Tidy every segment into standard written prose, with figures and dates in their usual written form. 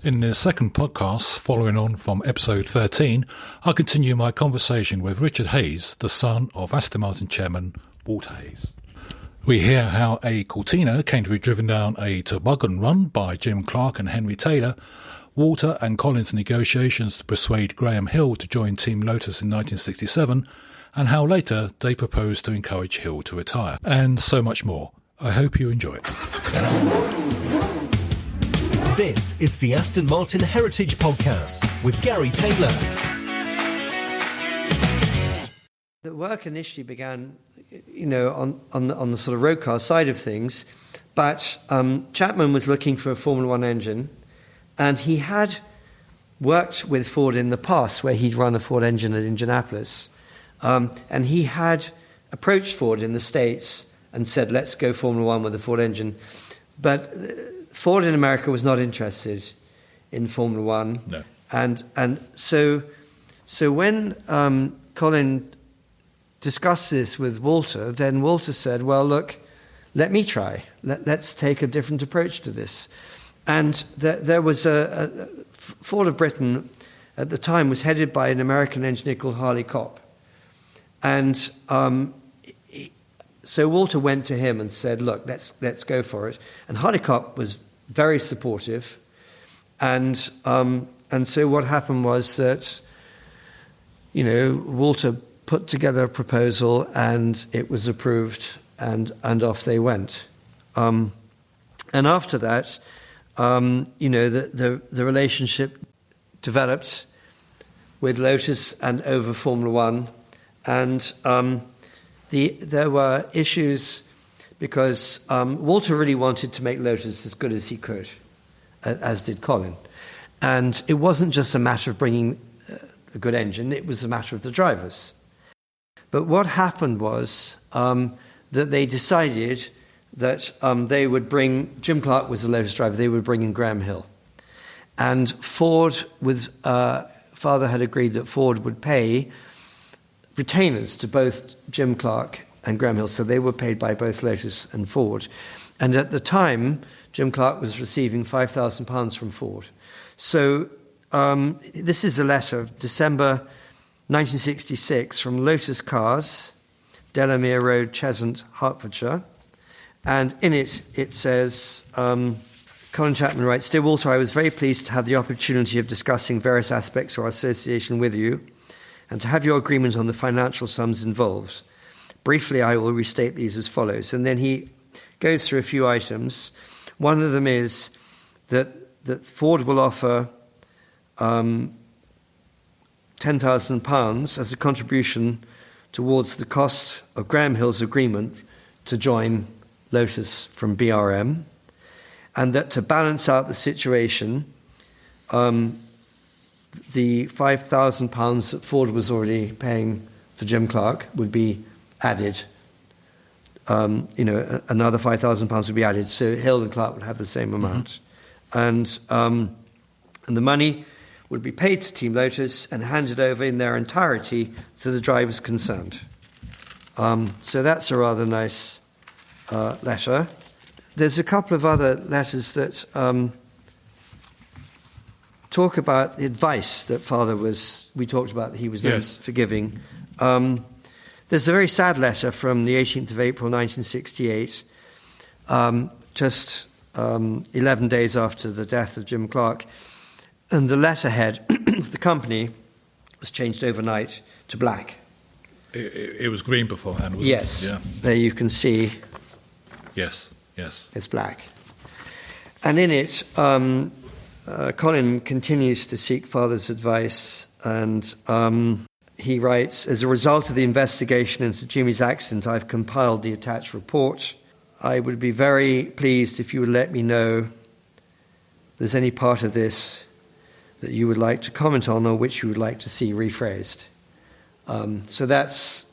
In the second podcast, following on from episode 13, I'll continue my conversation with Richard Hayes, the son of Aston Martin chairman Walter Hayes. We hear how a Cortina came to be driven down a toboggan run by Jim Clark and Henry Taylor, Walter and Colin's negotiations to persuade Graham Hill to join Team Lotus in 1967, and how later they proposed to encourage Hill to retire, and so much more. I hope you enjoy it. This is the Aston Martin Heritage Podcast with Gary Taylor. The work initially began, on the sort of road car side of things, but Chapman was looking for a Formula One engine, and he had worked with Ford in the past, where he'd run a Ford engine at Indianapolis, and he had approached Ford in the States and said, "Let's go Formula One with the Ford engine," but Ford in America was not interested in Formula One. No. And so when Colin discussed this with Walter, then Walter said, "Well, look, let me try. Let's take a different approach to this." And there was a Ford of Britain at the time was headed by an American engineer called Harley Kopp. And so Walter went to him and said, "Look, let's go for it." And Harley Kopp was very supportive, and so what happened was that Walter put together a proposal, and it was approved, and off they went. And after that, the relationship developed with Lotus and over Formula One, and there were issues. Because Walter really wanted to make Lotus as good as he could, as did Colin. And it wasn't just a matter of bringing a good engine, it was a matter of the drivers. But what happened was that they decided that they would bring, Jim Clark was the Lotus driver, they would bring in Graham Hill. And Ford, father had agreed that Ford would pay retainers to both Jim Clark and Graham Hill, so they were paid by both Lotus and Ford. And at the time, Jim Clark was receiving £5,000 from Ford. So this is a letter of December 1966 from Lotus Cars, Delamere Road, Cheshunt, Hertfordshire. And in it, it says, Colin Chapman writes, "Dear Walter, I was very pleased to have the opportunity of discussing various aspects of our association with you and to have your agreement on the financial sums involved. Briefly, I will restate these as follows." And then he goes through a few items. One of them is that Ford will offer £10,000 as a contribution towards the cost of Graham Hill's agreement to join Lotus from BRM, and that to balance out the situation, the £5,000 that Ford was already paying for Jim Clark would be added, another £5,000 would be added, so Hill and Clark would have the same amount. Mm-hmm. And the money would be paid to Team Lotus and handed over in their entirety to the drivers concerned. So that's a rather nice letter. There's a couple of other letters that talk about the advice that we talked about that he was known for giving. There's a very sad letter from the 18th of April 1968, just 11 days after the death of Jim Clark, and the letterhead of the company was changed overnight to black. It was green beforehand, wasn't yes. it? Yeah. There you can see. Yes. It's black. And in it, Colin continues to seek father's advice, and he writes, "As a result of the investigation into Jimmy's accident, I've compiled the attached report. I would be very pleased if you would let me know if there's any part of this that you would like to comment on or which you would like to see rephrased." So that's,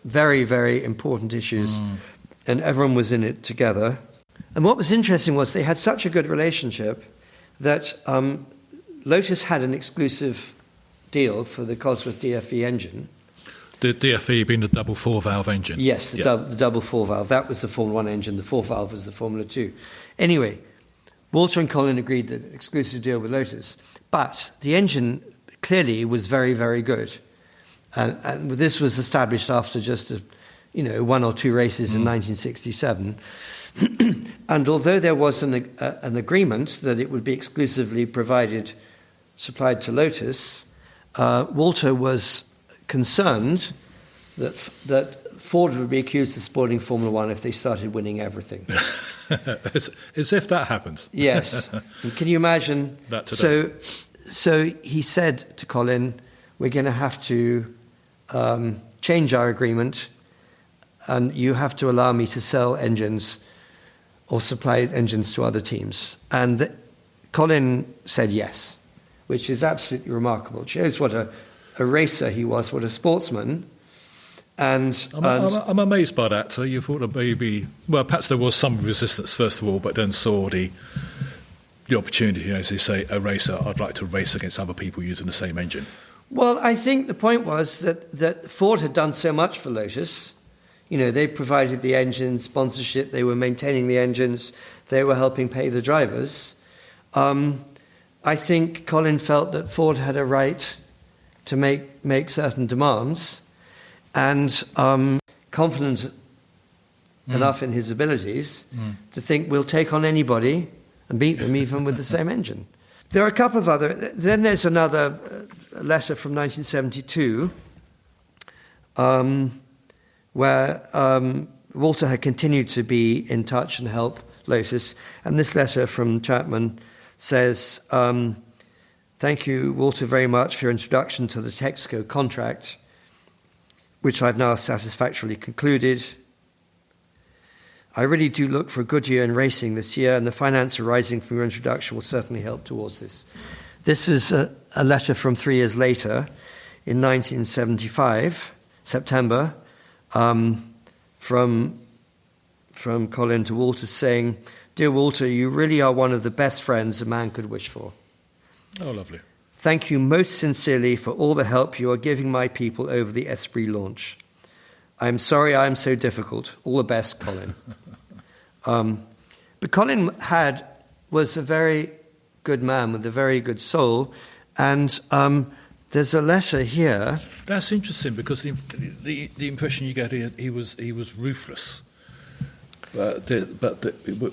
very, very important issues. And everyone was in it together. And what was interesting was they had such a good relationship that Lotus had an exclusive deal for the Cosworth DFE engine. The DFE being the double four-valve engine? Yes, the double four-valve. That was the Formula 1 engine. The four-valve was the Formula 2. Anyway, Walter and Colin agreed that an exclusive deal with Lotus, but the engine clearly was very, very good. And this was established after just one or two races in 1967. And although there was an agreement that it would be exclusively supplied to Lotus, Walter was concerned that Ford would be accused of spoiling Formula One if they started winning everything. As if that happens. Yes. And can you imagine? That today. So he said to Colin, we're going to have to change our agreement, and you have to allow me to sell engines or supply engines to other teams. And Colin said yes, which is absolutely remarkable. It shows what a racer he was, what a sportsman. And I'm amazed by that. So you thought that maybe, well, perhaps there was some resistance first of all, but then saw the opportunity, as they say, a racer, I'd like to race against other people using the same engine. Well, I think the point was that Ford had done so much for Lotus. They provided the engine sponsorship, they were maintaining the engines, they were helping pay the drivers. I think Colin felt that Ford had a right to make certain demands, and confident enough in his abilities to think we'll take on anybody and beat them even with the same engine. There are a couple of other... Then there's another letter from 1972 where Walter had continued to be in touch and help Lotus. And this letter from Chapman says, thank you, Walter, very much for your introduction to the Texaco contract, which I've now satisfactorily concluded. I really do look for a good year in racing this year, and the finance arising from your introduction will certainly help towards this. This is a letter from 3 years later, in 1975, September, from Colin to Walter saying, Dear Walter, you really are one of the best friends a man could wish for. Oh, lovely. Thank you most sincerely for all the help you are giving my people over the Esprit launch. I'm sorry I am so difficult. All the best, Colin. But Colin was a very good man with a very good soul, and there's a letter here. That's interesting because the impression you get he was ruthless, but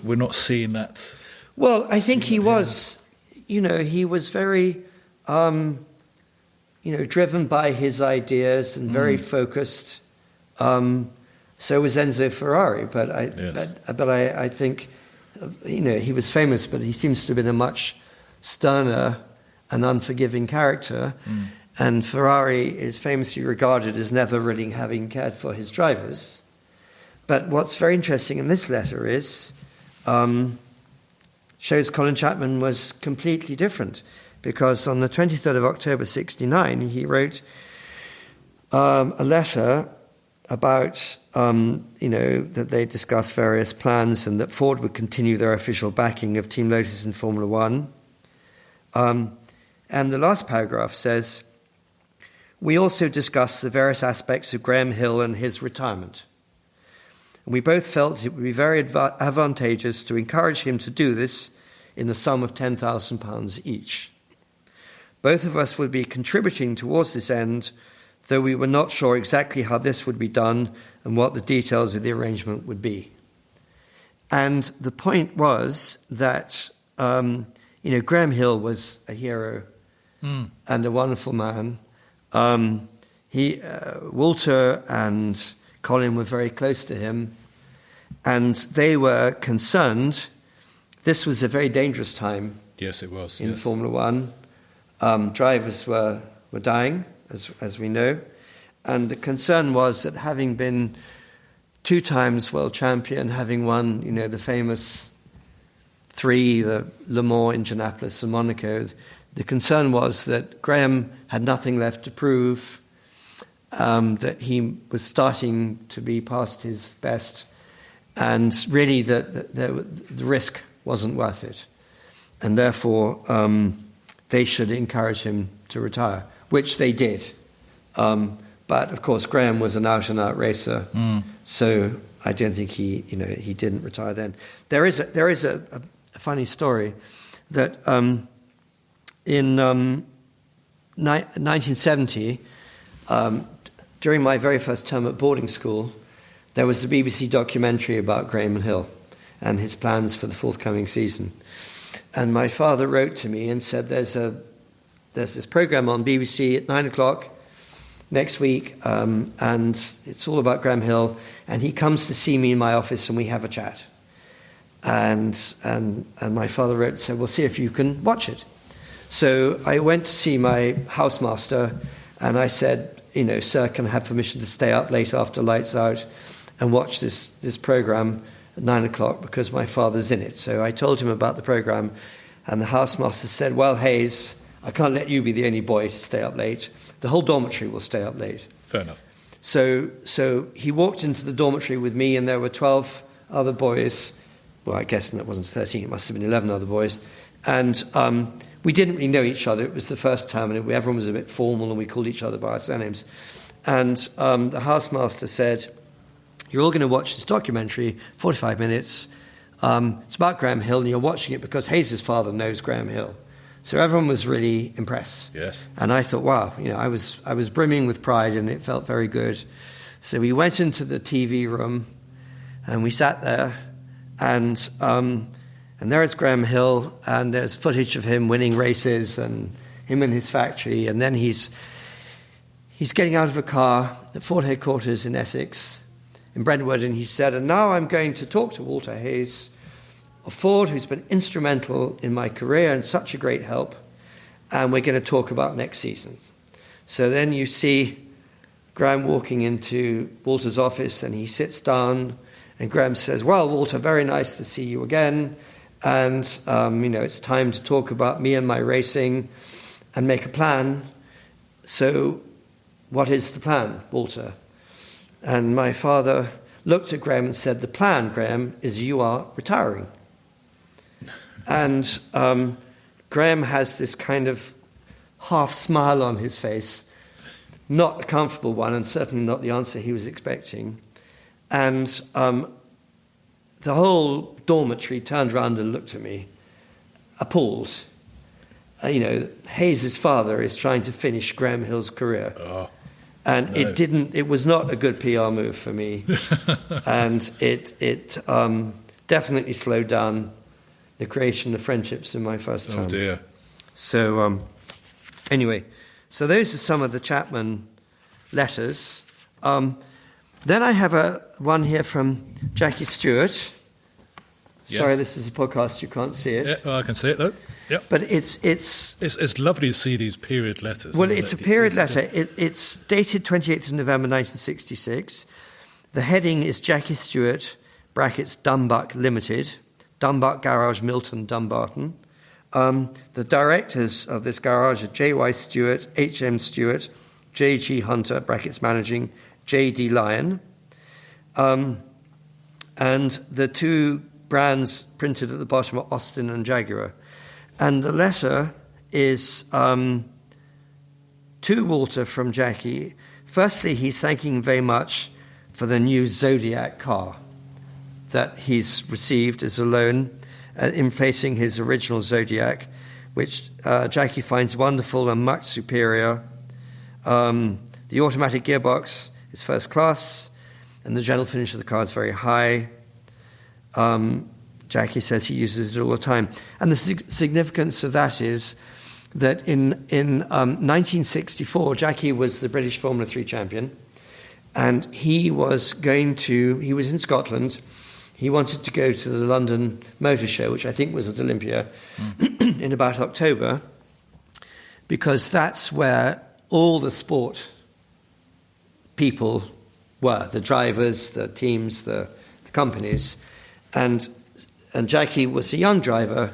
we're not seeing that. Well, I think he was. He was very, driven by his ideas and very focused. So was Enzo Ferrari, but I think, he was famous, but he seems to have been a much sterner and unforgiving character. And Ferrari is famously regarded as never really having cared for his drivers. But what's very interesting in this letter is, shows Colin Chapman was completely different, because on the 23rd of October 1969, he wrote a letter about, that they discussed various plans and that Ford would continue their official backing of Team Lotus in Formula One. And the last paragraph says, we also discussed the various aspects of Graham Hill and his retirement. And we both felt it would be very advantageous to encourage him to do this in the sum of £10,000 each. Both of us would be contributing towards this end, though we were not sure exactly how this would be done and what the details of the arrangement would be. And the point was that, Graham Hill was a hero and a wonderful man. Walter and Colin were very close to him, and they were concerned. This was a very dangerous time. Yes, it was. In Formula One. Drivers were dying, as we know. And the concern was that having been 2 times world champion, having won, the famous 3, the Le Mans, Indianapolis and Monaco, the concern was that Graham had nothing left to prove, that he was starting to be past his best, and really that the risk wasn't worth it. And therefore, they should encourage him to retire, which they did. But, of course, Graham was an out-and-out racer, so I don't think he didn't retire then. There is a funny story that in 1970, during my very first term at boarding school, there was a BBC documentary about Graham Hill and his plans for the forthcoming season. And my father wrote to me and said, there's this programme on BBC at 9 o'clock next week, and it's all about Graham Hill, and he comes to see me in my office and we have a chat. And my father wrote and said, well, see if you can watch it. So I went to see my housemaster, and I said, sir, can I have permission to stay up late after lights out and watch this programme at 9 o'clock because my father's in it. So I told him about the programme, and the housemaster said, well, Hayes, I can't let you be the only boy to stay up late. The whole dormitory will stay up late. Fair enough. So he walked into the dormitory with me, and there were 12 other boys. Well, I guess that wasn't 13. It must have been 11 other boys. And we didn't really know each other. It was the first time, and everyone was a bit formal, and we called each other by our surnames. And the housemaster said, you're all going to watch this documentary, 45 minutes. It's about Graham Hill, and you're watching it because Hayes' father knows Graham Hill. So everyone was really impressed. Yes. And I thought, wow, I was brimming with pride, and it felt very good. So we went into the TV room, and we sat there, and there is Graham Hill, and there's footage of him winning races, and him in his factory, and then he's getting out of a car at Ford headquarters in Essex, in Brentwood, and he said, and now I'm going to talk to Walter Hayes of Ford, who's been instrumental in my career and such a great help, and we're going to talk about next season. So then you see Graham walking into Walter's office, and he sits down, and Graham says, well, Walter, very nice to see you again, and it's time to talk about me and my racing and make a plan. So what is the plan, Walter? And my father looked at Graham and said, the plan, Graham, is you are retiring. And Graham has this kind of half smile on his face, not a comfortable one, and certainly not the answer he was expecting. And the whole dormitory turned around and looked at me, appalled. Hayes' father is trying to finish Graham Hill's career. Oh, and no. it was not a good PR move for me. And it definitely slowed down the creation of friendships in my first term. Oh, dear. So, anyway, so those are some of the Chapman letters. Then I have one here from Jackie Stewart. Yes. Sorry, this is a podcast, you can't see it. Yeah, well, I can see it, though. Yep. But it's lovely to see these period letters. Well, it's a period letter. It's dated 28th of November 1966. The heading is Jackie Stewart, brackets Dumbuck Limited, Dumbuck Garage, Milton, Dumbarton. The directors of this garage are J.Y. Stewart, H.M. Stewart, J.G. Hunter, brackets managing, J.D. Lyon. And the two brands printed at the bottom are Austin and Jaguar. And the letter is to Walter from Jackie. Firstly, he's thanking very much for the new Zodiac car that he's received as a loan in placing his original Zodiac, which Jackie finds wonderful and much superior. The automatic gearbox is first class, and the general finish of the car is very high. Jackie says he uses it all the time. And the significance of that is that in 1964, Jackie was the British Formula 3 champion, and he was in Scotland. He wanted to go to the London Motor Show, which I think was at Olympia, in about October, because that's where all the sport people were, the drivers, the teams, the companies. And Jackie was a young driver,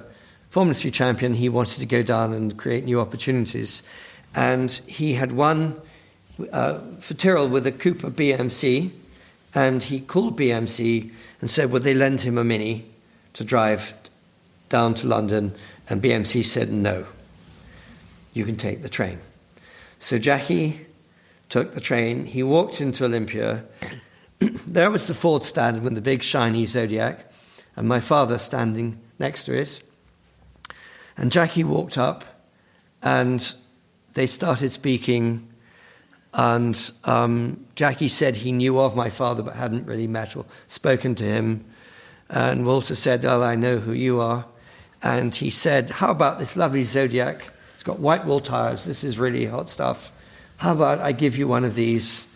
Formula 3 champion. He wanted to go down and create new opportunities. And he had won for Tyrrell with a Cooper BMC, and he called BMC and said, would they lend him a Mini to drive down to London? And BMC said, no, you can take the train. So Jackie took the train. He walked into Olympia. There was the Ford stand with the big shiny Zodiac, and my father standing next to it. And Jackie walked up, and they started speaking. And Jackie said he knew of my father but hadn't really met or spoken to him. And Walter said, "Well, I know who you are." And he said, "How about this lovely Zodiac? It's got white wall tires. This is really hot stuff. How about I give you one of these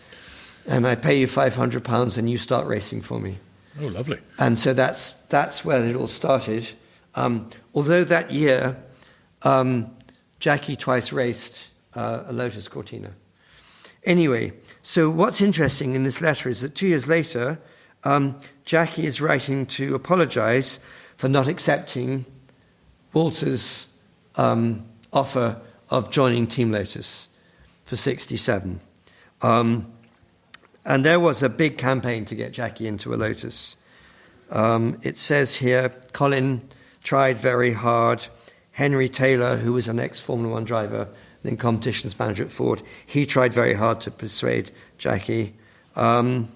and I pay you £500 and you start racing for me?" Oh, lovely. And so that's where it all started. Although that year, Jackie twice raced a Lotus Cortina. Anyway, so what's interesting in this letter is that 2 years later, Jackie is writing to apologize for not accepting Walter's offer of joining Team Lotus for 67. And there was a big campaign to get Jackie into a Lotus. It says here, Colin tried very hard. Henry Taylor, who was an ex-Formula One driver, then competitions manager at Ford, he tried very hard to persuade Jackie. And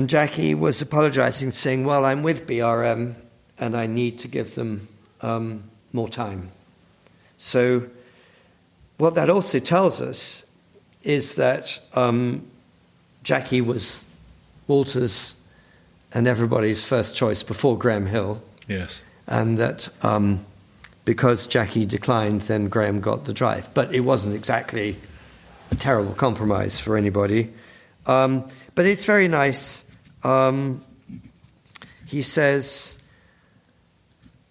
Jackie was apologizing, saying, "Well, I'm with BRM and I need to give them more time." So what that also tells us is that Jackie was Walter's and everybody's first choice before Graham Hill. Yes. And that because Jackie declined, then Graham got the drive. But it wasn't exactly a terrible compromise for anybody. But it's very nice. He says,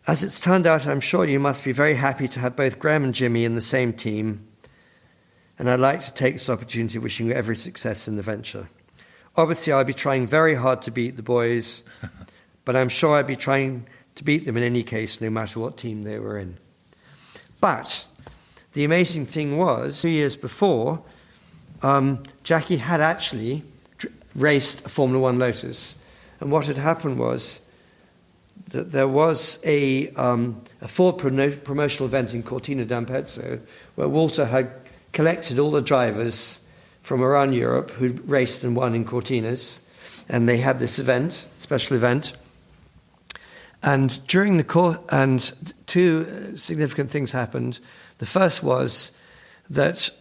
"As it's turned out, I'm sure you must be very happy to have both Graham and Jimmy in the same team. And I'd like to take this opportunity wishing you every success in the venture. Obviously, I'll be trying very hard to beat the boys, but I'm sure I'd be trying to beat them in any case, no matter what team they were in." But the amazing thing was, 2 years before, Jackie had actually raced a Formula One Lotus. And what had happened was that there was a Ford promotional event in Cortina d'Ampezzo where Walter had collected all the drivers from around Europe who'd raced and won in Cortinas. And they had this event, special event. And during the course, and two significant things happened. The first was that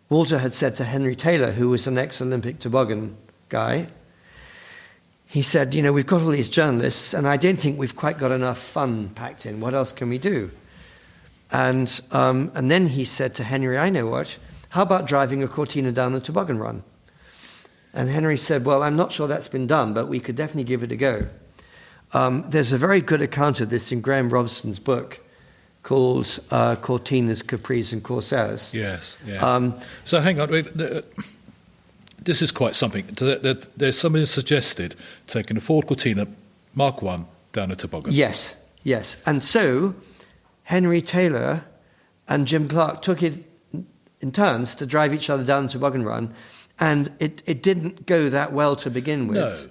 Walter had said to Henry Taylor, who was an ex-Olympic toboggan guy, he said, "You know, we've got all these journalists, and I don't think we've quite got enough fun packed in. What else can we do?" And then he said to Henry, "I know what. How about driving a Cortina down the toboggan run?" And Henry said, "Well, I'm not sure that's been done, but we could definitely give it a go." There's a very good account of this in Graham Robson's book called Cortinas, Capris and Corsairs. Yes, yes. So hang on, this is quite something. There's somebody suggested taking a Ford Cortina Mark I down a toboggan. Yes, yes. And so Henry Taylor and Jim Clark took it in turns to drive each other down the toboggan run, and it didn't go that well to begin with. No.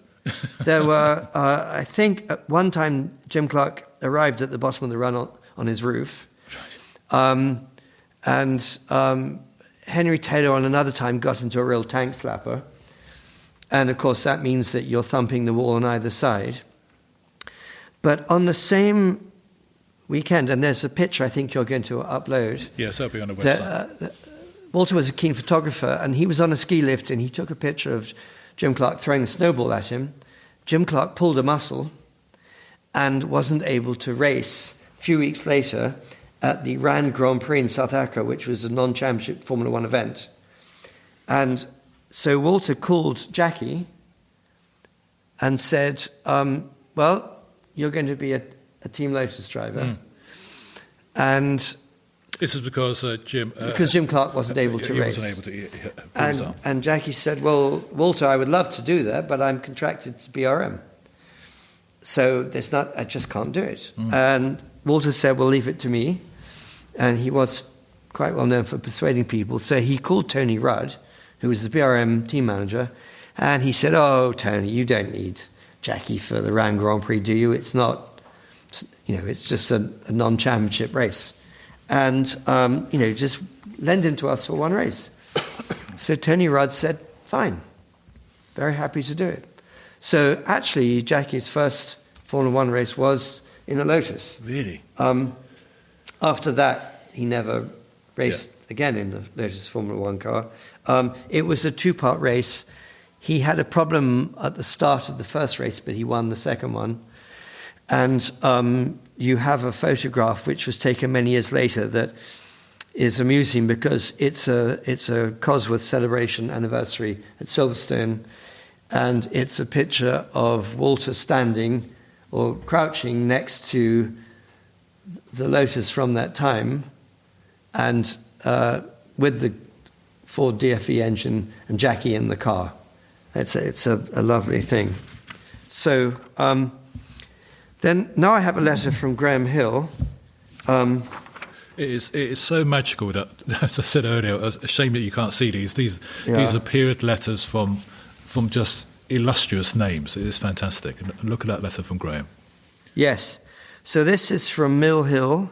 There were, I think, at one time Jim Clark arrived at the bottom of the run on his roof. And Henry Taylor on another time got into a real tank slapper. And, of course, that means that you're thumping the wall on either side. But on the same weekend, and there's a picture I think you're going to upload. Yes, that'll be on the website. Walter was a keen photographer, and he was on a ski lift, and he took a picture of Jim Clark throwing a snowball at him. Jim Clark pulled a muscle and wasn't able to race a few weeks later at the Rand Grand Prix in South Africa, which was a non-championship Formula One event. And so Walter called Jackie and said, "Well, you're going to be a Team Lotus driver." Mm. And this is because Jim Clark wasn't able to race. Wasn't able to. And Jackie said, "Well, Walter, I would love to do that, but I'm contracted to BRM. So I just can't do it." Mm. And Walter said, "Well, leave it to me." And he was quite well known for persuading people. So he called Tony Rudd, who was the BRM team manager, and he said, "Oh, Tony, you don't need Jackie for the Rand Grand Prix, do you? It's not, it's just a non-championship race. And, just lend him to us for one race." So Tony Rudd said, "Fine, very happy to do it." So actually, Jackie's first Formula One race was in a Lotus. Really? After that, he never raced again in the Lotus Formula One car. It was a two-part race. He had a problem at the start of the first race, but he won the second one. And you have a photograph which was taken many years later that is amusing because it's a Cosworth celebration anniversary at Silverstone, and it's a picture of Walter standing or crouching next to the Lotus from that time, and with the Ford DFE engine and Jackie in the car. It's a lovely thing. So then now I have a letter from Graham Hill. It is so magical that, as I said earlier, it's a shame that you can't see these. These are period letters from just illustrious names. It is fantastic. And look at that letter from Graham. Yes. So this is from Mill Hill,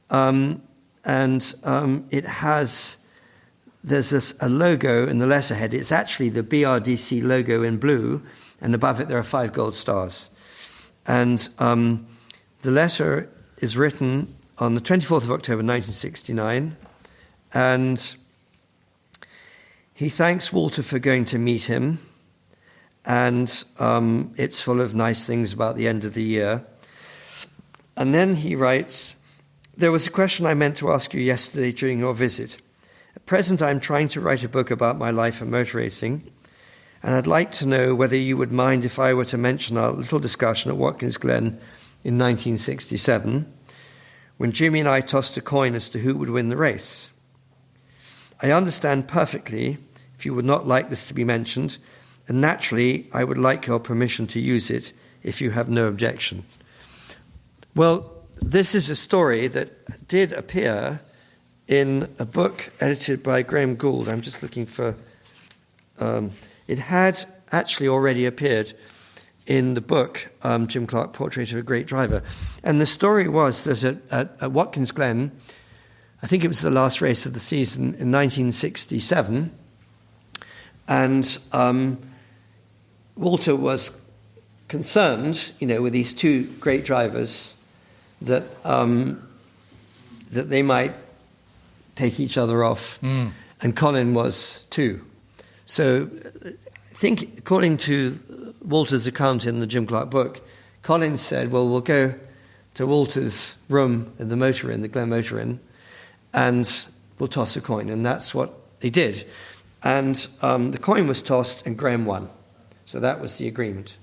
and it has, there's a logo in the letterhead. It's actually the BRDC logo in blue, and above it there are 5 gold stars. And the letter is written on the 24th of October 1969, and he thanks Walter for going to meet him, and it's full of nice things about the end of the year. And then he writes, "There was a question I meant to ask you yesterday during your visit. At present I'm trying to write a book about my life in motor racing, and I'd like to know whether you would mind if I were to mention our little discussion at Watkins Glen in 1967, when Jimmy and I tossed a coin as to who would win the race. I understand perfectly if you would not like this to be mentioned, and naturally I would like your permission to use it if you have no objection." Well, this is a story that did appear in a book edited by Graham Gould. I'm just looking for... it had actually already appeared in the book, Jim Clark, Portrait of a Great Driver. And the story was that at Watkins Glen, I think it was the last race of the season in 1967, and Walter was concerned, with these 2 great drivers, that they might take each other off, and Colin was too. So I think, according to Walter's account in the Jim Clark book, Colin said, well, we'll go to Walter's room in the motor inn, the Glen Motor Inn, and we'll toss a coin. And that's what they did. And the coin was tossed and Graham won. So that was the agreement.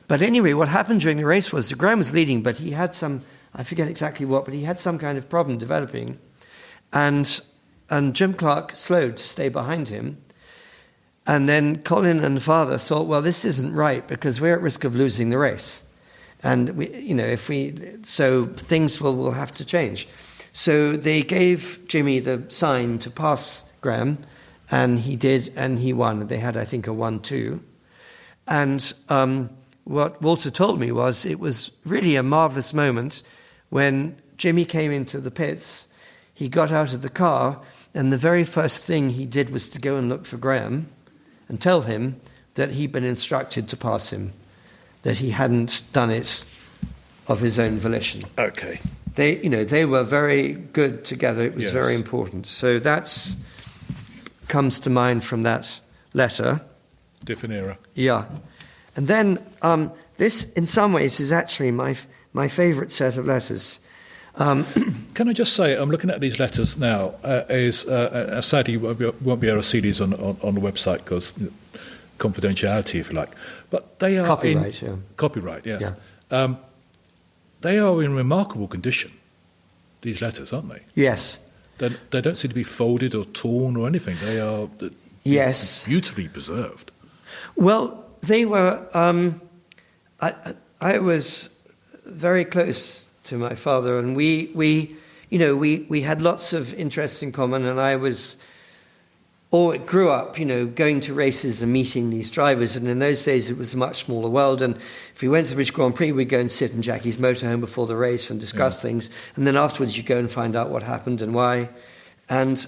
But anyway, what happened during the race was that Graham was leading, but he had some, I forget exactly what, but he had some kind of problem developing. And Jim Clark slowed to stay behind him. And then Colin and Father thought, well, this isn't right because we're at risk of losing the race. And, so things will have to change. So they gave Jimmy the sign to pass Graham, and he did, and he won. They had, I think, a 1-2. And what Walter told me was it was really a marvellous moment when Jimmy came into the pits. He got out of the car, and the very first thing he did was to go and look for Graham and tell him that he'd been instructed to pass him, that he hadn't done it of his own volition. Okay. They were very good together. It was Yes. very important. So that's comes to mind from that letter. Different era. Yeah. And then this, in some ways, is actually my favourite set of letters. Can I just say, I'm looking at these letters now. Sadly, you won't be able to see these on the website because confidentiality, if you like. But they are Copyright, Copyright, yes. Yeah. They are in remarkable condition, these letters, aren't they? Yes. They don't seem to be folded or torn or anything. They are beautifully preserved. Well, they were... I was very close to my father, and we had lots of interests in common, and I grew up, going to races and meeting these drivers, and in those days it was a much smaller world, and if we went to the British Grand Prix, we'd go and sit in Jackie's motorhome before the race and discuss things, and then afterwards you go and find out what happened and why, and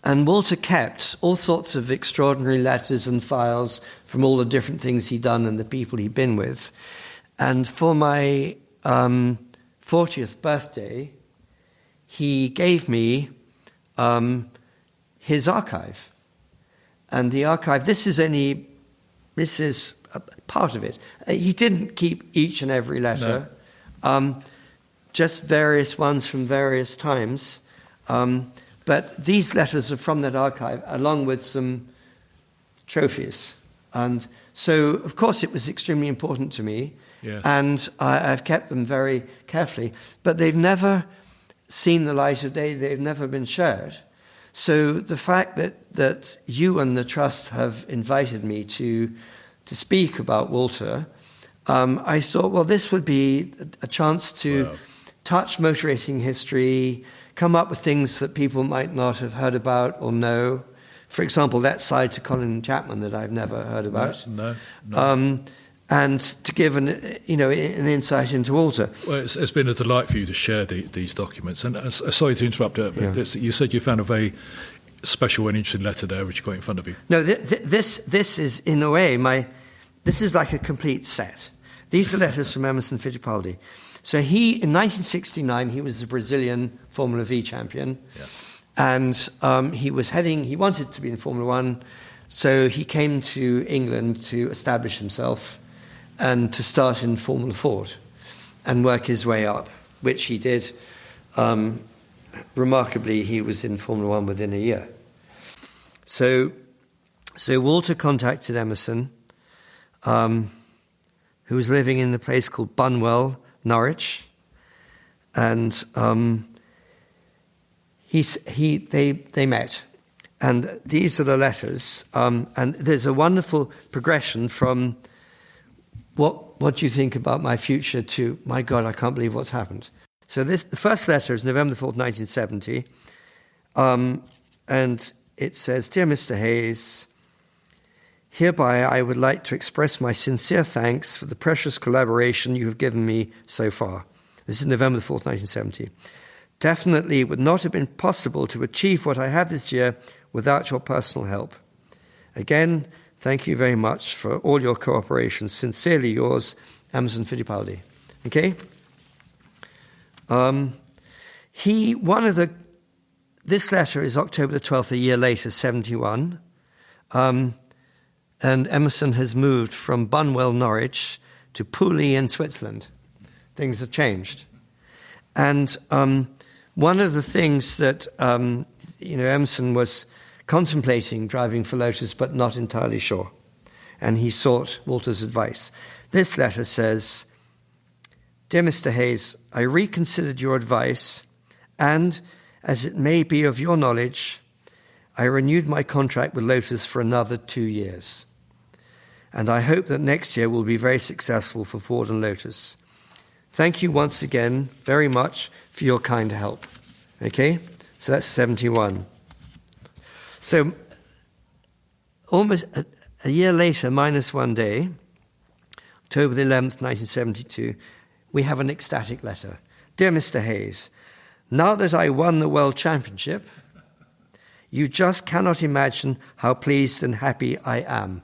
And Walter kept all sorts of extraordinary letters and files from all the different things he'd done and the people he'd been with. And for my 40th birthday, he gave me his archive. And the archive, this is a part of it. He didn't keep each and every letter, just various ones from various times. But these letters are from that archive, along with some trophies. And so, of course, it was extremely important to me. Yes. And I've kept them very carefully. But they've never seen the light of day. They've never been shared. So the fact that you and the Trust have invited me to speak about Walter, I thought, well, this would be a chance to touch motor racing history, come up with things that people might not have heard about or know. For example, that side to Colin Chapman that I've never heard about. No. And to give an insight into Walter. Well, it's been a delight for you to share these documents. And sorry to interrupt, but you said you found a very special and interesting letter there, which you got in front of you. No, this is, in a way, this is like a complete set. These are letters from Emerson Fittipaldi. So in 1969, he was the Brazilian Formula V champion. Yeah. And he wanted to be in Formula One, so he came to England to establish himself and to start in Formula Ford and work his way up, which he did. Remarkably, he was in Formula One within a year. So Walter contacted Emerson, who was living in a place called Bunwell, Norwich, and they met. And these are the letters, and there's a wonderful progression from what do you think about my future to, my God, I can't believe what's happened. So the first letter is November 4th, 1970, and it says, Dear Mr. Hayes, hereby I would like to express my sincere thanks for the precious collaboration you have given me so far. This is November 4th, 1970. Definitely it would not have been possible to achieve what I have this year without your personal help. Again, thank you very much for all your cooperation. Sincerely yours, Emerson Fittipaldi. Okay? This letter is October the 12th, a year later, 71. And Emerson has moved from Bunwell, Norwich, to Pooley in Switzerland. Things have changed. And one of the things that Emerson was contemplating driving for Lotus, but not entirely sure. And he sought Walter's advice. This letter says, Dear Mr. Hayes, I reconsidered your advice, and, as it may be of your knowledge, I renewed my contract with Lotus for another 2 years. And I hope that next year will be very successful for Ford and Lotus. Thank you once again very much for your kind help. Okay? So that's 71. So almost a year later, minus 1 day, October the 11th, 1972, we have an ecstatic letter. Dear Mr. Hayes, now that I won the World Championship, you just cannot imagine how pleased and happy I am.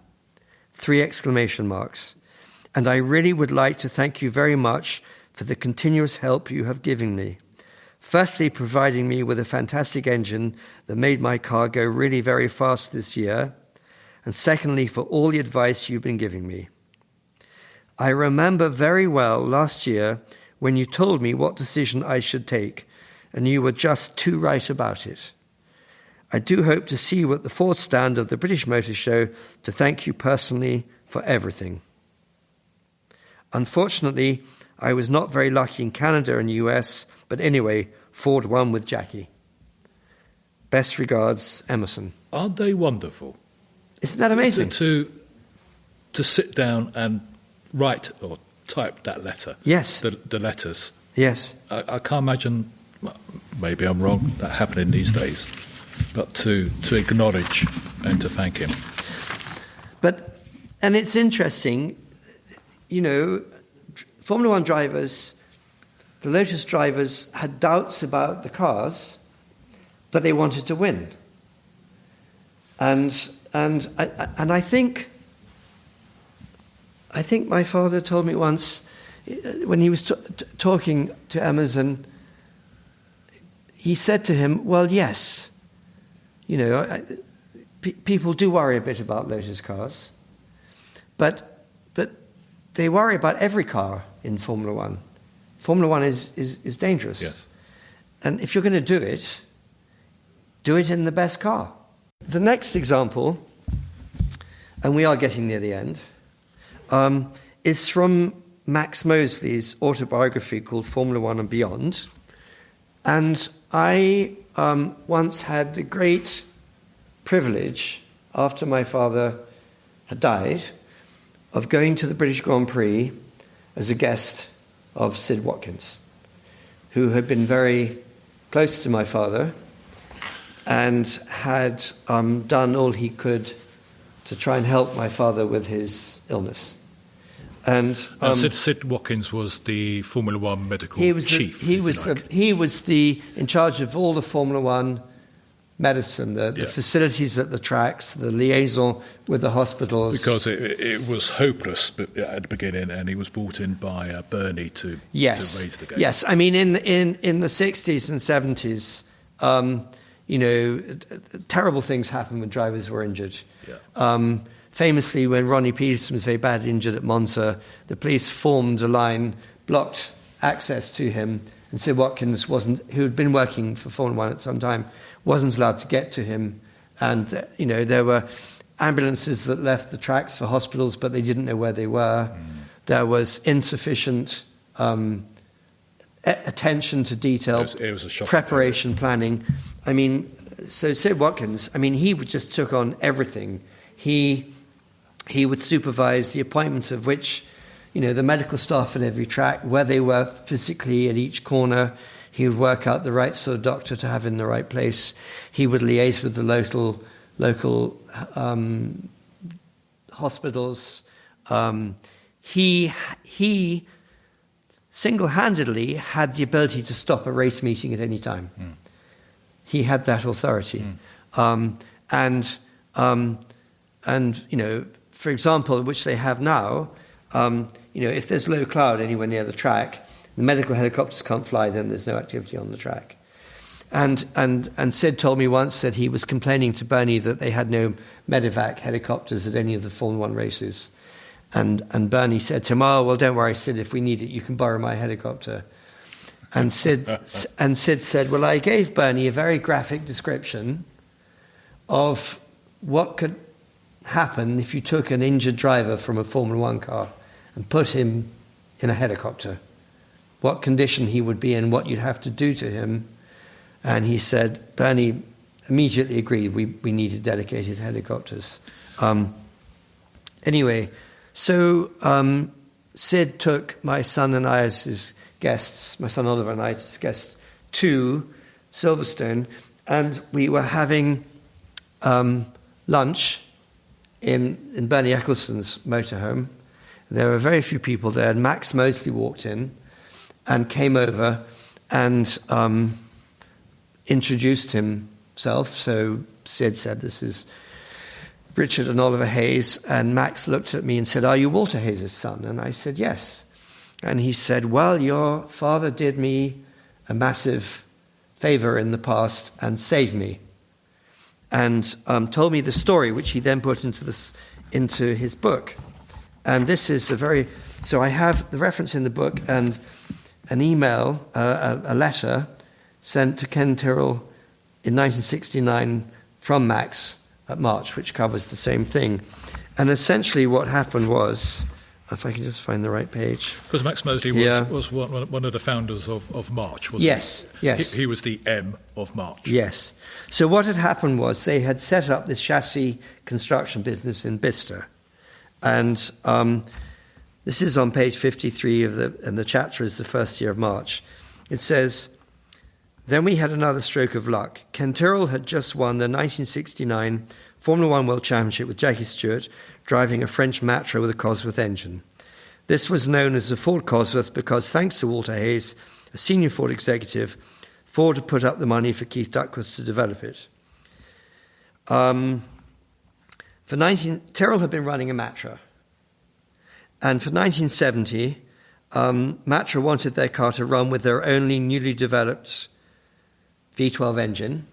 3 exclamation marks. And I really would like to thank you very much for the continuous help you have given me. Firstly, providing me with a fantastic engine that made my car go really very fast this year. And secondly, for all the advice you've been giving me. I remember very well last year when you told me what decision I should take, and you were just too right about it. I do hope to see you at the 4th stand of the British Motor Show to thank you personally for everything. Unfortunately, I was not very lucky in Canada and US, but anyway, Ford won with Jackie. Best regards, Emerson. Aren't they wonderful? Isn't that amazing? To sit down and write or type that letter. Yes. The letters. Yes. I can't imagine, maybe I'm wrong, that happening these days, but to acknowledge and to thank him. And it's interesting, Formula One drivers, the Lotus drivers had doubts about the cars, but they wanted to win. I think my father told me once, when he was talking to Emerson, he said to him, well, yes, people do worry a bit about Lotus cars, but they worry about every car in Formula One. Formula One is dangerous. Yes. And if you're going to do it in the best car. The next example, and we are getting near the end, is from Max Mosley's autobiography called Formula One and Beyond. And I once had the great privilege, after my father had died, of going to the British Grand Prix as a guest of Sid Watkins, who had been very close to my father and had done all he could to try and help my father with his illness. And Sid Watkins was the Formula One medical chief. He was in charge of all the Formula One medicine, the facilities at the tracks, the liaison with the hospitals. Because it was hopeless at the beginning, and he was brought in by Bernie to raise the game. Yes, I mean in the 60s and 70s, terrible things happened when drivers were injured. Yeah. Famously, when Ronnie Peterson was very badly injured at Monza, the police formed a line, blocked access to him, and Sid Watkins who had been working for Formula One at some time, wasn't allowed to get to him. And, there were ambulances that left the tracks for hospitals, but they didn't know where they were. There was insufficient attention to detail, it was a preparation, planning. I mean, so Sid Watkins, he just took on everything. He would supervise the appointments of which, the medical staff at every track, where they were physically at each corner. He would work out the right sort of doctor to have in the right place. He would liaise with the local hospitals. He single-handedly had the ability to stop a race meeting at any time. He had that authority. For example, which they have now, if there's low cloud anywhere near the track, the medical helicopters can't fly, then there's no activity on the track. And Sid told me once that he was complaining to Bernie that they had no medevac helicopters at any of the Formula One races. And Bernie said to him, "Oh, well, don't worry, Sid, if we need it, you can borrow my helicopter." And Sid said, "Well, I gave Bernie a very graphic description of what could happen if you took an injured driver from a Formula One car and put him in a helicopter, what condition he would be in, what you'd have to do to him." And he said, Bernie immediately agreed we needed dedicated helicopters. Anyway, so Sid took my son and I as his guests, my son Oliver and I as guests, to Silverstone, and we were having lunch in Bernie Eccleston's motorhome. There were very few people there, and Max Mosley walked in and came over and introduced himself. So Sid said, "This is Richard and Oliver Hayes," and Max looked at me and said, "Are you Walter Hayes' son?" And I said, "Yes." And he said, "Well, your father did me a massive favor in the past and saved me." And told me the story, which he then put into his book. And this is so I have the reference in the book and an email, a letter sent to Ken Tyrrell in 1969 from Max at March, which covers the same thing. And essentially what happened was, if I can just find the right page. Because Max Mosley was one of the founders of March, wasn't he? Yes. He was the M of March. Yes. So what had happened was they had set up this chassis construction business in Bicester. And this is on page 53 and the chapter is the first year of March. It says, "Then we had another stroke of luck. Ken Tyrrell had just won the 1969 Formula One World Championship with Jackie Stewart, driving a French Matra with a Cosworth engine. This was known as the Ford Cosworth because, thanks to Walter Hayes, a senior Ford executive, Ford had put up the money for Keith Duckworth to develop it. Tyrrell had been running a Matra. And for 1970, Matra wanted their car to run with their only newly developed V12 engine.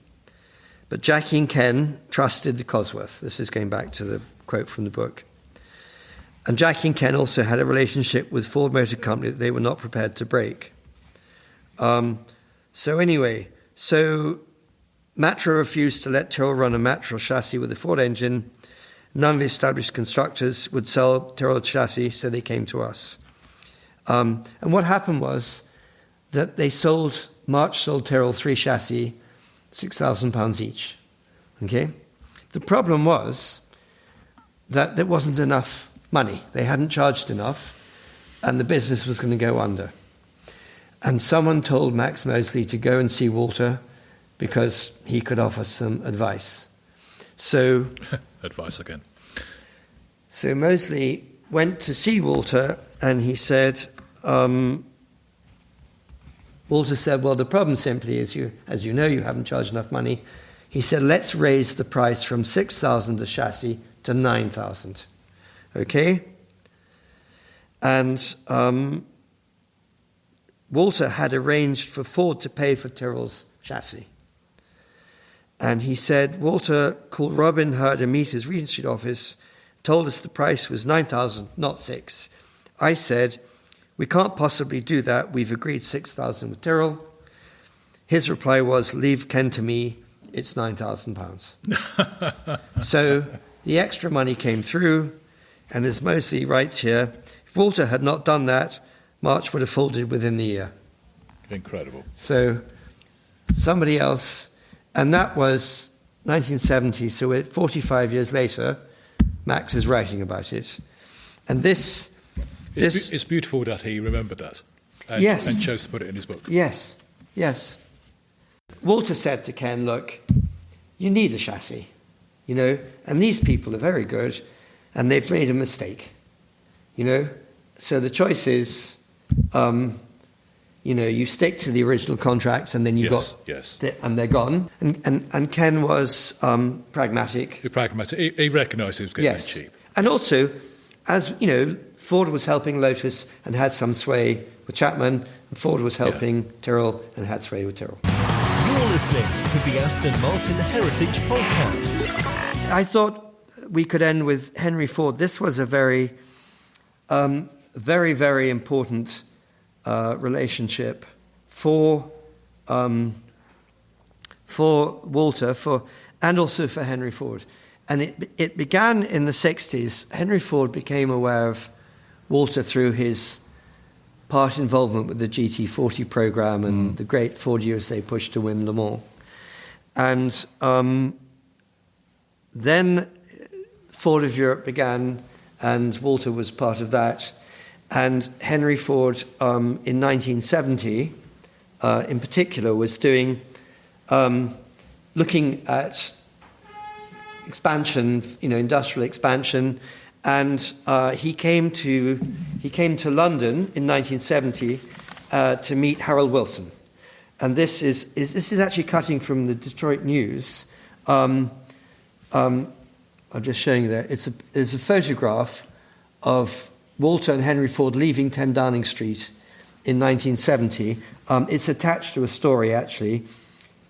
But Jackie and Ken trusted the Cosworth. This is going back to the quote from the book. And Jackie and Ken also had a relationship with Ford Motor Company that they were not prepared to break. So Matra refused to let Tyrrell run a Matra chassis with a Ford engine. None of the established constructors would sell Tyrrell chassis, so they came to us. And what happened was that March sold Tyrrell 3 chassis, £6,000 each. Okay? The problem was that there wasn't enough money. They hadn't charged enough, and the business was going to go under. And someone told Max Mosley to go and see Walter because he could offer some advice. So advice again. So Mosley went to see Walter, and he said, Walter said, well, the problem simply is, as you know, you haven't charged enough money. He said, let's raise the price from 6,000 a chassis to 9,000. Okay? And Walter had arranged for Ford to pay for Tyrrell's chassis. And he said, Walter called Robin Hurd and meet his Regent Street office, told us the price was 9,000, not 6. I said, we can't possibly do that. We've agreed 6,000 with Tyrrell. His reply was, leave Ken to me. It's £9,000. So the extra money came through, and as Mosley writes here, if Walter had not done that, March would have folded within the year. Incredible. So somebody else, and that was 1970, so 45 years later, Max is writing about it. And it's beautiful that he remembered that and, yes. and chose to put it in his book. Yes, yes. Walter said to Ken, look, you need a chassis, and these people are very good, and they've made a mistake, So the choice is, you stick to the original contract, and then and they're gone. And Ken was pragmatic. He recognised he was getting it cheap. And also, as Ford was helping Lotus and had some sway with Chapman, and Ford was helping Tyrrell and had sway with Tyrrell. You're listening to the Aston Martin Heritage Podcast. I thought we could end with Henry Ford. This was a very, very, very important relationship for Walter, and also for Henry Ford. And it began in the 60s. Henry Ford became aware of Walter through his part involvement with the GT40 program and the great Ford USA push to win Le Mans. And then Ford of Europe began, and Walter was part of that. And Henry Ford, in 1970, in particular, was looking at expansion, industrial expansion, and he came to London in 1970 to meet Harold Wilson, and this is actually cutting from the Detroit News. I'm just showing you there. There's a photograph of Walter and Henry Ford leaving 10 Downing Street in 1970. It's attached to a story actually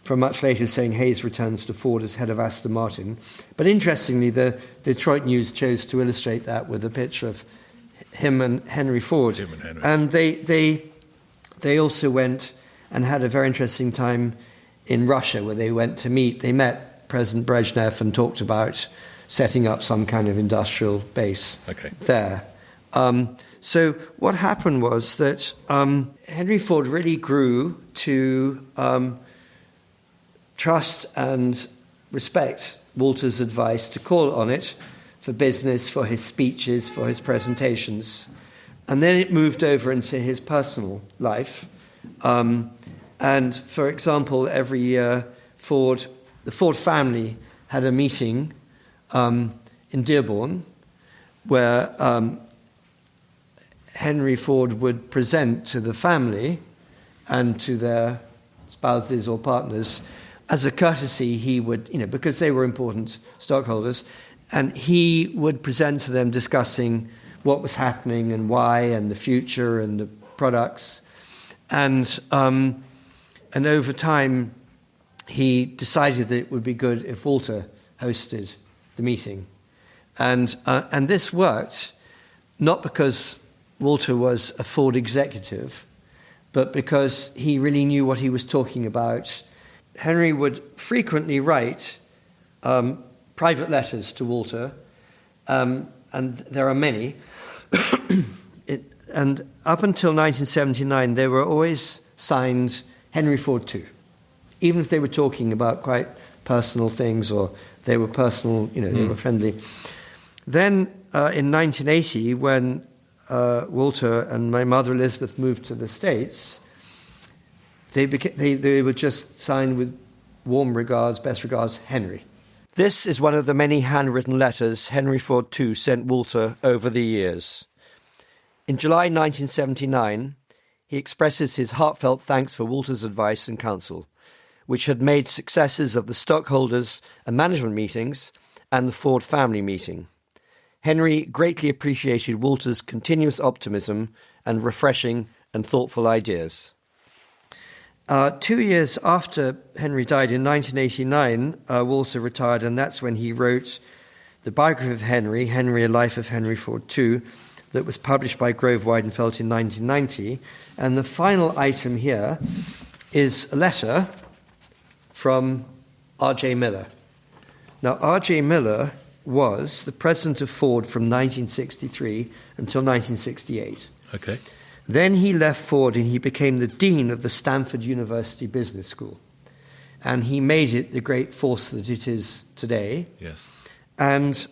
from much later saying Hayes returns to Ford as head of Aston Martin. But interestingly, the Detroit News chose to illustrate that with a picture of him and Henry Ford. And they also went and had a very interesting time in Russia, where they went to meet. They met President Brezhnev and talked about setting up some kind of industrial base there. So what happened was that Henry Ford really grew to trust and respect Walter's advice, to call on it for business, for his speeches, for his presentations. And then it moved over into his personal life. And, for example, every year the Ford family had a meeting in Dearborn where Henry Ford would present to the family and to their spouses or partners. As a courtesy, he would, because they were important stockholders, And he would present to them discussing what was happening and why and the future and the products. And over time, he decided that it would be good if Walter hosted the meeting. And this worked, not because Walter was a Ford executive, but because he really knew what he was talking about. Henry would frequently write private letters to Walter, and there are many. And up until 1979, they were always signed Henry Ford II, even if they were talking about quite personal things or they were personal, they were friendly. Then in 1980, when Walter and my mother Elizabeth moved to the States, they were just signed with warm regards, best regards, Henry. This is one of the many handwritten letters Henry Ford II sent Walter over the years. In July 1979, he expresses his heartfelt thanks for Walter's advice and counsel, which had made successes of the stockholders and management meetings and the Ford family meeting. Henry greatly appreciated Walter's continuous optimism and refreshing and thoughtful ideas. 2 years after Henry died in 1989, Walter retired, and that's when he wrote the biography of Henry, A Life of Henry Ford II, that was published by Grove Weidenfeld in 1990. And the final item here is a letter from R.J. Miller. Now, R.J. Miller was the president of Ford from 1963 until 1968. Okay. Then he left Ford and he became the dean of the Stanford University Business School. And he made it the great force that it is today. Yes. And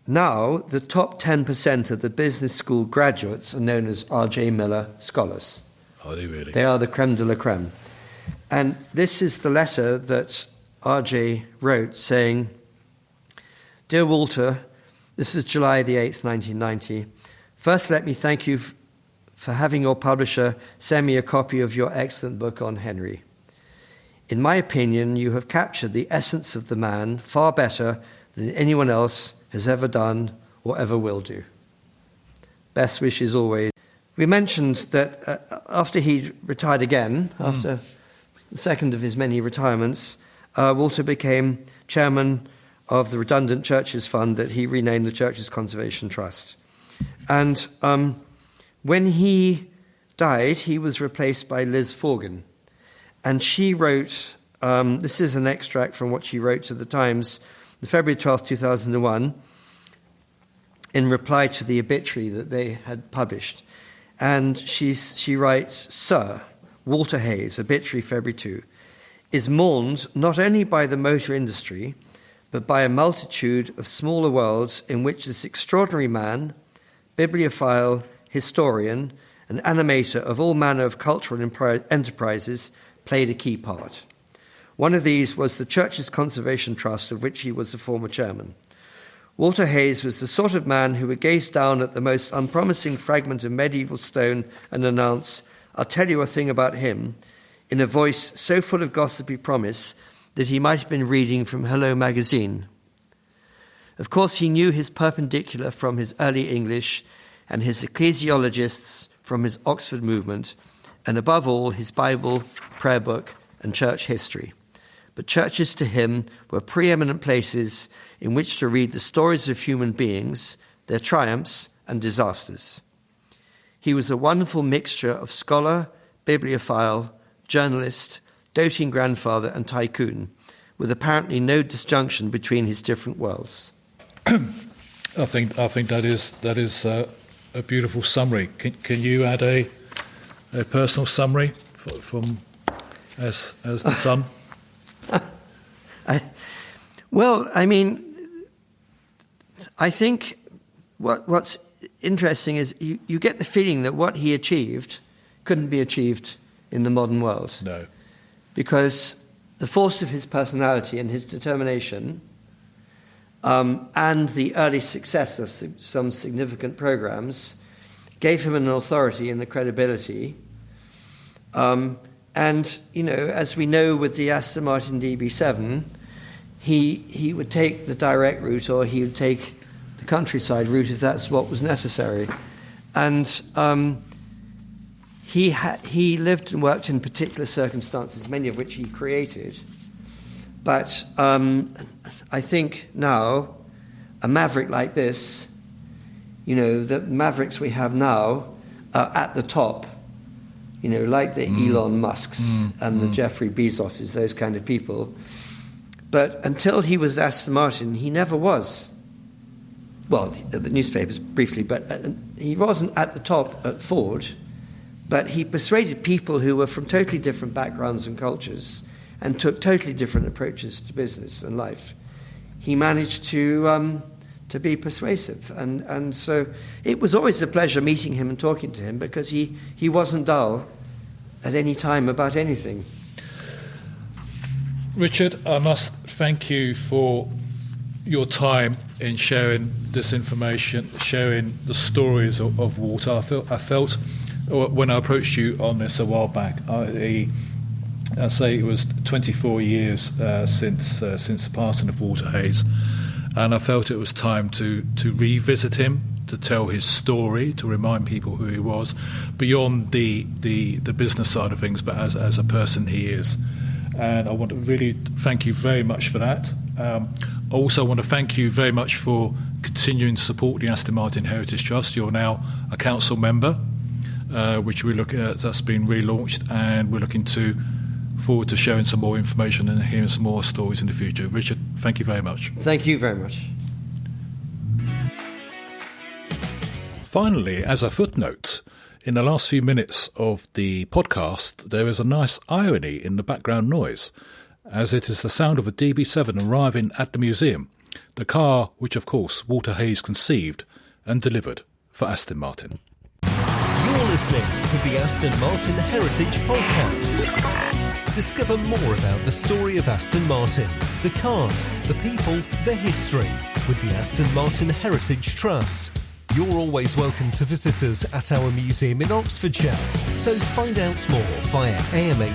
now the top 10% of the business school graduates are known as R.J. Miller scholars. Are they really? They are the creme de la creme. And this is the letter that R.J. wrote saying, "Dear Walter, this is July the 8th, 1990. First, let me thank you for having your publisher send me a copy of your excellent book on Henry. In my opinion, you have captured the essence of the man far better than anyone else has ever done or ever will do. Best wishes always." We mentioned that after he retired again, after the second of his many retirements, Walter became chairman of the redundant churches fund that he renamed the Churches Conservation Trust. And when he died, he was replaced by Liz Forgan. And she wrote, this is an extract from what she wrote to the Times, on February 12, 2001, in reply to the obituary that they had published. And she writes, "Sir, Walter Hayes, obituary February 2, is mourned not only by the motor industry, but by a multitude of smaller worlds in which this extraordinary man, bibliophile, historian, and animator of all manner of cultural enterprises, played a key part. One of these was the Churches Conservation Trust, of which he was the former chairman. Walter Hayes was the sort of man who would gaze down at the most unpromising fragment of medieval stone and announce, 'I'll tell you a thing about him,' in a voice so full of gossipy promise that he might have been reading from Hello Magazine. Of course, he knew his Perpendicular from his early English and his ecclesiologists from his Oxford movement, and above all, his Bible, prayer book, and church history. But churches to him were preeminent places in which to read the stories of human beings, their triumphs and disasters. He was a wonderful mixture of scholar, bibliophile, journalist, doting grandfather, and tycoon, with apparently no disjunction between his different worlds." I think that is a beautiful summary. Can you add a personal summary from as the son? I think what's interesting is you get the feeling that what he achieved couldn't be achieved in the modern world. No. Because the force of his personality and his determination and the early success of some significant programs gave him an authority and a credibility. And, as we know with the Aston Martin DB7, he would take the direct route, or he would take the countryside route if that's what was necessary. And he lived and worked in particular circumstances, many of which he created. But I think now, a maverick like this, the mavericks we have now are at the top, like the Elon Musks and the Jeffrey Bezoses, those kind of people. But until he was Aston Martin, he never was. Well, the newspapers briefly, but he wasn't at the top at Ford. But he persuaded people who were from totally different backgrounds and cultures and took totally different approaches to business and life. He managed to be persuasive. And so it was always a pleasure meeting him and talking to him, because he wasn't dull at any time about anything. Richard, I must thank you for your time in sharing this information, sharing the stories of water. I felt when I approached you on this a while back, I say it was 24 years since the passing of Walter Hayes, and I felt it was time to revisit him, to tell his story, to remind people who he was, beyond the business side of things, but as a person he is. And I want to really thank you very much for that. I also want to thank you very much for continuing to support the Aston Martin Heritage Trust. You're now a council member, which we look at, that's been relaunched, and we're looking forward to sharing some more information and hearing some more stories in the future. Richard, thank you very much. Thank you very much. Finally, as a footnote, in the last few minutes of the podcast, there is a nice irony in the background noise, as it is the sound of a DB7 arriving at the museum, the car which, of course, Walter Hayes conceived and delivered for Aston Martin. You're listening to the Aston Martin Heritage Podcast. Discover more about the story of Aston Martin, the cars, the people, the history, with the Aston Martin Heritage Trust. You're always welcome to visit us at our museum in Oxfordshire, so find out more via amht.org.uk.